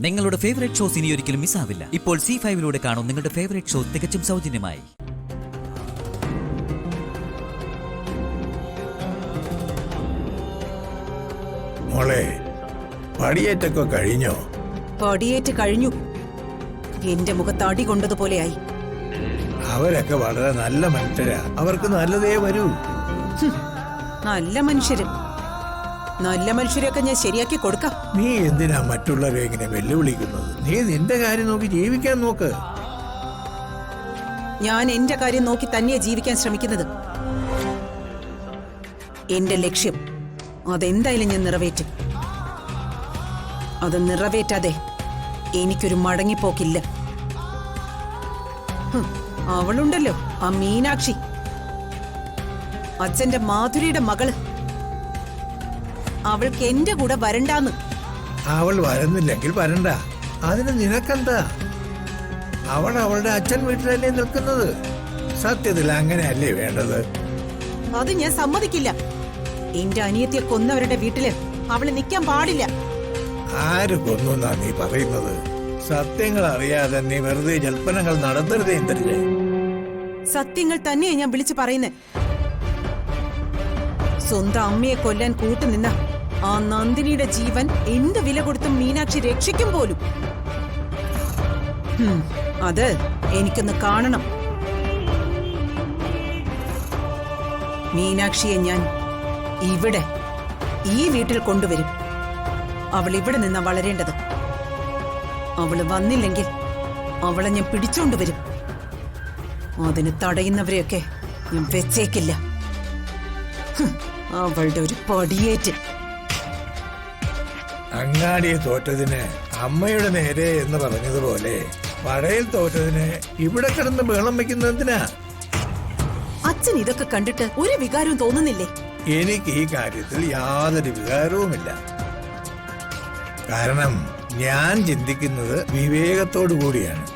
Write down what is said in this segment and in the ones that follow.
നിങ്ങളുടെ favourite shows ഇനി ഒരിക്കലും മിസ്സാവില്ല. ഇപ്പോൾ C5-ലൂടെ കാണും നിങ്ങളുടെ ഫേവറേറ്റ് ഷോ തികച്ചും സൗജന്യമായി. മോളെ, പടിയേറ്റൊക്കെ കഴിഞ്ഞോ? പടിയേറ്റ് കഴിഞ്ഞു. എന്റെ മുഖത്ത് അടി കൊണ്ടതുപോലെയായി. അവരൊക്കെ വളരെ നല്ല മനുഷ്യരാ. അവർക്ക് നല്ലതേ വരൂ. നല്ല മനുഷ്യര്. നല്ല മനുഷ്യരെയൊക്കെ ഞാൻ ശരിയാക്കി കൊടുക്കാം. നീ എന്തിനാ മറ്റുള്ളവരെ ഇങ്ങനെ വെല്ലുവിളിക്കുന്നത്? നീ നിന്റെ കാര്യം നോക്കി ജീവിക്കാൻ നോക്ക്. ഞാൻ എന്റെ കാര്യം നോക്കി തന്നെയാ ജീവിക്കാൻ ശ്രമിക്കുന്നത്. എന്റെ ലക്ഷ്യം അതെന്തായാലും ഞാൻ നിറവേറ്റും. അത് നിറവേറ്റാതെ എനിക്കൊരു മടങ്ങിപ്പോക്കില്ല. അവളുണ്ടല്ലോ, ആ മീനാക്ഷി, അച്ഛന്റെ മാധുരിയുടെ മകള്. അവൾക്ക് എന്റെ കൂടെ വരണ്ടാന്ന്. അവൾ വരുന്നില്ലെങ്കിൽ വരണ്ട. അതിന് നിനക്കെന്താ? അവൾ അവളുടെ അച്ഛൻ വീട്ടിലല്ലേ നിൽക്കുന്നത്. സത്യത്തിൽ അങ്ങനെയല്ലേ വേണ്ടത്? അത് ഞാൻ സമ്മതിക്കില്ല. എന്റെ അനിയത്തിയെ കൊന്നവരുടെ വീട്ടില് അവള് നിൽക്കാൻ പാടില്ല. ആര് കൊന്നുന്നാ നീ പറയുന്നത്? സത്യങ്ങൾ അറിയാതെ നീ വെറുതെ ജൽപ്പനങ്ങൾ നടത്തരുതേ. എന്തല്ലേ സത്യങ്ങൾ തന്നെയാ ഞാൻ വിളിച്ചു പറയുന്നേ. സ്വന്തം അമ്മയെ കൊല്ലാൻ കൂട്ടുനിന്ന ആ നന്ദിനിയുടെ ജീവൻ എന്ത് വില കൊടുത്തും മീനാക്ഷി രക്ഷിക്കും പോലും. അത് എനിക്കൊന്ന് കാണണം. മീനാക്ഷിയെ ഞാൻ ഇവിടെ ഈ വീട്ടിൽ കൊണ്ടുവരും. അവൾ ഇവിടെ നിന്നാ വളരേണ്ടത്. അവള് വന്നില്ലെങ്കിൽ അവളെ ഞാൻ പിടിച്ചോണ്ടുവരും. അതിന് തടയുന്നവരെയൊക്കെ ഞാൻ വെച്ചേക്കില്ല. അവളുടെ ഒരു പടിയേറ്റ്. അങ്ങാടിയെ തോറ്റതിന് അമ്മയുടെ നേരെ എന്ന് പറഞ്ഞതുപോലെ പടയിൽ തോറ്റതിന് ഇവിടെ കിടന്ന് ബഹളം വെക്കുന്നത് എന്തിനാ? അച്ഛൻ ഇതൊക്കെ കണ്ടിട്ട് ഒരു വികാരവും തോന്നുന്നില്ലേ? എനിക്ക് ഈ കാര്യത്തിൽ യാതൊരു വികാരവുമില്ല. കാരണം ഞാൻ ചിന്തിക്കുന്നത് വിവേകത്തോടു കൂടിയാണ്.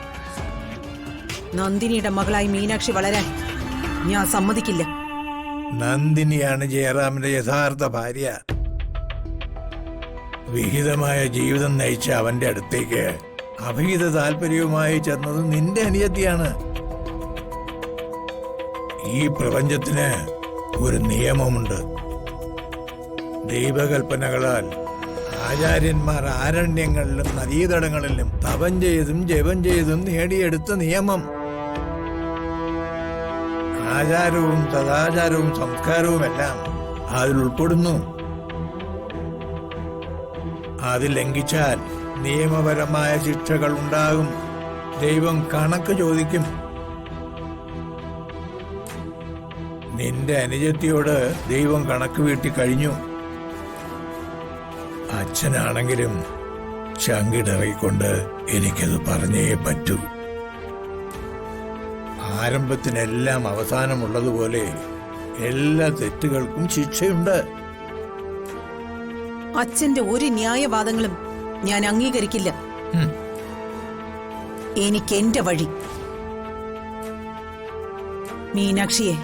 നന്ദിനിയുടെ മകളായി മീനാക്ഷി വളരാൻ ഞാൻ സമ്മതിക്കില്ല. നന്ദിനിയാണ് ജയറാമിന്റെ യഥാർത്ഥ ഭാര്യ. വിഹിതമായ ജീവിതം നയിച്ച അവന്റെ അടുത്തേക്ക് അഭിഹിത താല്പര്യവുമായി ചെന്നത് നിന്റെ അനിയത്തിയാണ്. ഈ പ്രപഞ്ചത്തിന് ഒരു നിയമമുണ്ട്. ദൈവകൽപ്പനകളാൽ ആചാര്യന്മാർ ആരണ്യങ്ങളിലും നദീതടങ്ങളിലും തപം ചെയ്തും ജപം ചെയ്തും നേടിയെടുത്ത നിയമം. ആചാരവും സദാചാരവും സംസ്കാരവും എല്ലാം അതിൽ ഉൾപ്പെടുന്നു. അത് ലംഘിച്ചാൽ നിയമപരമായ ശിക്ഷകൾ ഉണ്ടാകും. ദൈവം കണക്ക് ചോദിക്കും. നിന്റെ അനുജത്തിയോട് ദൈവം കണക്ക് വീട്ടി കഴിഞ്ഞു. അച്ഛനാണെങ്കിലും ചങ്കിടറിക്കൊണ്ട് എനിക്കത് പറഞ്ഞേ പറ്റൂ. ആരംഭത്തിനെല്ലാം അവസാനമുള്ളതുപോലെ എല്ലാ തെറ്റുകൾക്കും ശിക്ഷയുണ്ട്. അച്ഛന്റെ ഒരു ന്യായവാദങ്ങളും ഞാൻ അംഗീകരിക്കില്ല. എനിക്ക് എന്റെ വഴി. മീനാക്ഷിയെ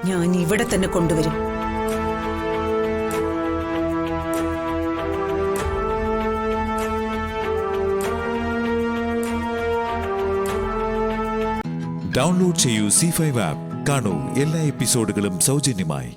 ഞാൻ ഇവിടെ തന്നെ കൊണ്ടുവരും. ഡൗൺലോഡ് ചെയ്യൂ C5 ആപ്പ്. കാണൂ എല്ലാ എപ്പിസോഡുകളും സൗജന്യമായി.